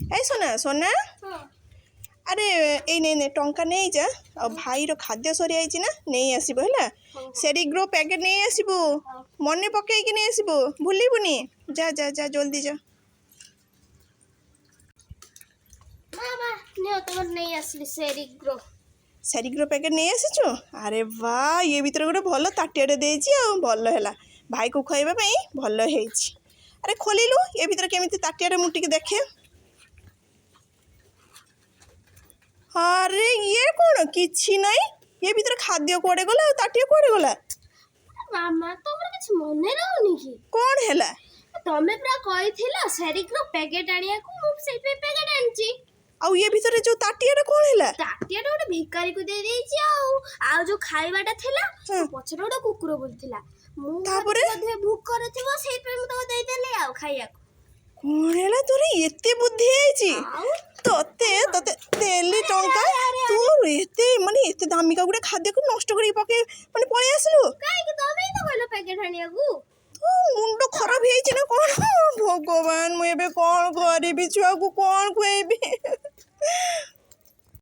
এই সোনা সোনা ହଁ ଆରେ ଏଇ ନେ ଟଙ୍କା ନେଇଯା ଆଉ ଭାଇର ଖାଦ୍ୟ ସରିଯାଇଛି ନା ନେଇ ଆସିବୁ ହେଲା ସେରିଗ୍ରୋ ପ୍ୟାକେଟ୍ ନେଇ ଆସିବୁ ମନେ ପକେଇକି ନେଇ ଆସିବୁ ଭୁଲିବୁନି ଯା ଯା ଯା ଜଲ୍ଦି ଯା ମା ମା ନିଅ ତମର ନେଇ ଆସିଲି ସେରିଗ୍ରୋ ପ୍ୟାକେଟ୍ ନେଇ ଆସିଛୁ ଆରେ ବା ଇଏ ଭିତରେ ଗୋଟେ ଭଲ ତାଟିଆଟେ ଦେଇଛି ଆଉ ଭଲ ହେଲା ଭାଇକୁ ଖୁଆଇବା ପାଇଁ ଭଲ ହେଇଛି ଆରେ ଖୋଲିଲୁ ଏ ଭିତରେ କେମିତି ତାଟିଆଟେ ମୁଁ ଟିକେ ଦେଖେ ଆରେ ଇଏ କ'ଣ କିଛି ନାହିଁ ଏ ଭିତରେ ଖାଦ୍ୟ କୁଆଡ଼େ ଗଲା ଆଉ ତାଟିଆ କୁଆଡ଼େ ଗଲା ମାମା ତମର କିଛି ମନେ ରହୁନି କି କ'ଣ ହେଲା ତମେ ପୁରା କହିଥିଲ ସେରିଗ୍ରୋ ପ୍ୟାକେଟ୍ ଆଣିବାକୁ ମୁଁ ସେଇଥିପାଇଁ ପ୍ୟାକେଟ୍ ଆଣିଛି ଆଉ ଏ ଭିତରେ ଯୋଉ ତାଟିଆଟା କ'ଣ ହେଲା ତାଟିଆଟା ଗୋଟେ ଭିକାରୀକୁ ଦେଇଦେଇଛି ଆଉ ଯୋଉ ଖାଇବାଟା ଥିଲା ପଛରେ ଗୋଟେ କୁକୁର ବୁଲୁଥିଲା ମୁଁ ତାପରେ ବୋଧେ ଭୋକରେ ଥିବ ସେଇଥିପାଇଁ ମୁଁ ତାକୁ ଦେଇଦେଲି ଆଉ ଖାଇବାକୁ କ'ଣ ହେଲା ତୋର ଏତେ ବୁଦ୍ଧି ହେଇଛି ତତେ ଦେଲି ଟଙ୍କା ତୁ ଏତେ ଦାମିକା ଗୋଟେ ଖାଦ୍ୟକୁ ନଷ୍ଟ କରିକି ପକେଇ ପଳେଇ ଆସିଲୁ କାହିଁକି ତମେ ତ କହିଲ ପ୍ୟାକେଟ୍ ଆଣିବାକୁ ତୋ ମୁଣ୍ଡ ଖରାପ ହେଇଛି ନା କ'ଣ ଭଗବାନ ମୁଁ ଏବେ କ'ଣ କରିବି ଛୁଆକୁ କ'ଣ ଖୁଆଇବି